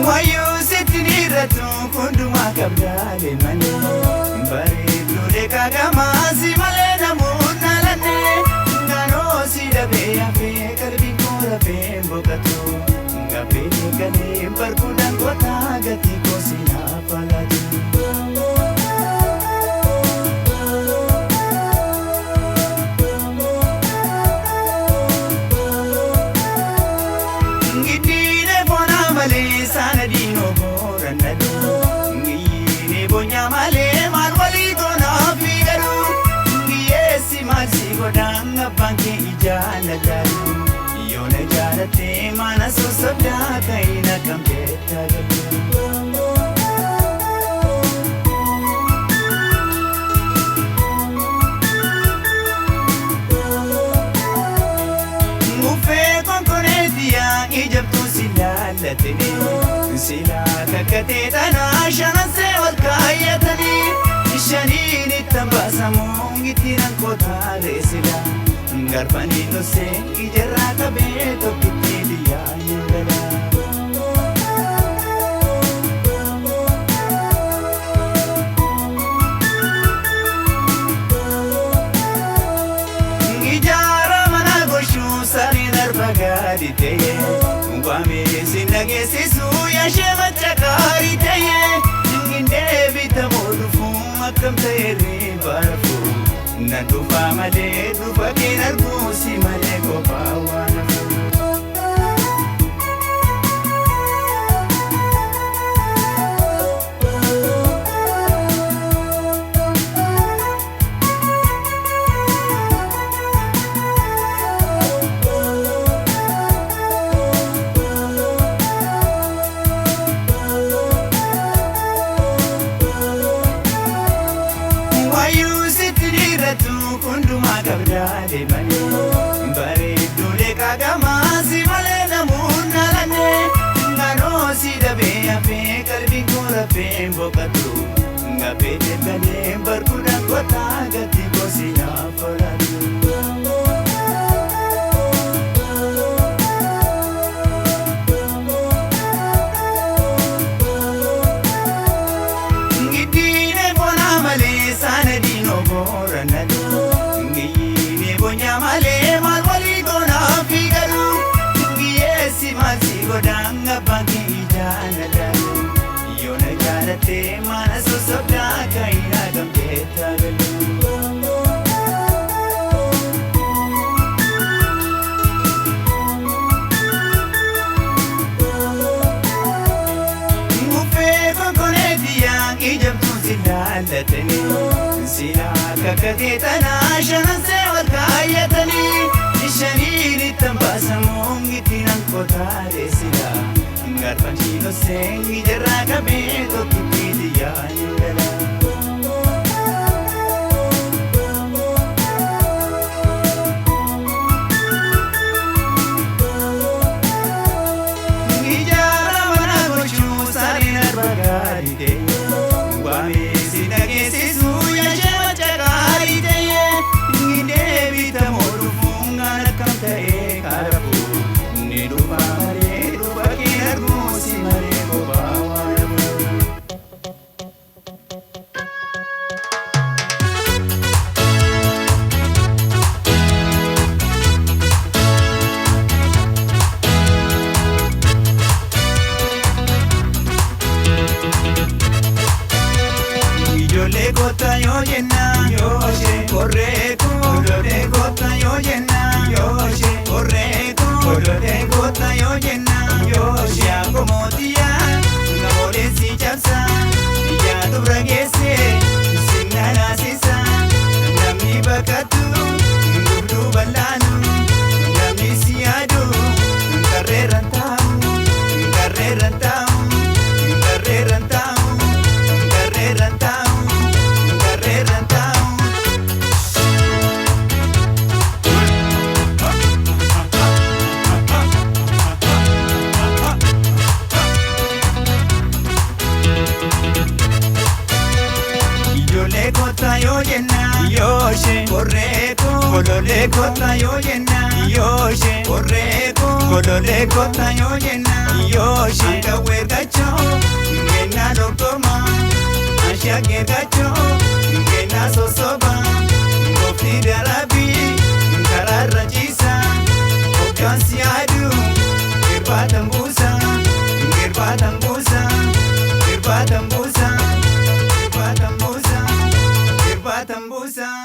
Wayu sitini ratu kunduma kabdale mani bareedduun LEEQAA GAMAA si malee namoonni alane naannoo si dhabee hafee qalbiin koo rafee boqotu gabbee galee barkuudhaan goota gatii koo si naaf alaatu. Banki ijana galu, yone jana te mana so sabda kaina kampeta galu. Mufe konkone dia ijab tu silala tene, sila kakate tana shana se walkaya tani, shani ni tambasamu ngitiran kota resila. Garpani no se ijerra kabeto kitiliya yengala. Ijara mana goshu sari darbagari teye, wame sinage sisu yashema chakari teye, nginde bitamodufu akam tayri barfu. Nandufa male dufa kinargu si male kopa wana. Kunduma kabdale mani bareedduun LEEQAA GAMAA si malee namoonni alane naannoo si dhabee hafee qalbiin koo rafee boqotu gabbee galee barkuudhaan goota gatii koo si naaf alaatu. Ngiddiine bona malee saana diinoo booranadha. Male mal wali gona figaru ngiyesi masi godanga banki ijana dalu yona jarate mana so sabda kaina gambeta galu. Mufe konkone dia ijab tu silala tene sila kakate tana shana se walkaya tani shanini tambasamu ngitiran kota resila garpani no se ijerra kabeto kitiliya yengala. Ijara mana goshu sari darbagari de, wame sinage sisu yashema chakari de, nginde bitamodufu ngana kamtae karabu, nidufa mare dufa kinargu si mare kopa wanamu. Ijole kota yo yena yoshe korreku, ijole kota yo yena yoshe korreku, ijole kota yo yena yoshe akomotia ngabole si chapsa ya dubragese sinana sisa namni bakatu ngubdu balanu namni siadu karerantau karerantau karerantau karerantau karerantau. Ijole kota yo yena yoshe korreku, kolole kota yo yena yoshe korreku, kolole kota yo yena yoshe kawergacho doktorma Asha gergacho Ngena sosoba Mofti dalabi Kararra chisa Okkan siadu Girbatan busa Girbatan busa Girbatan busa Girbatan busa Girbatan busa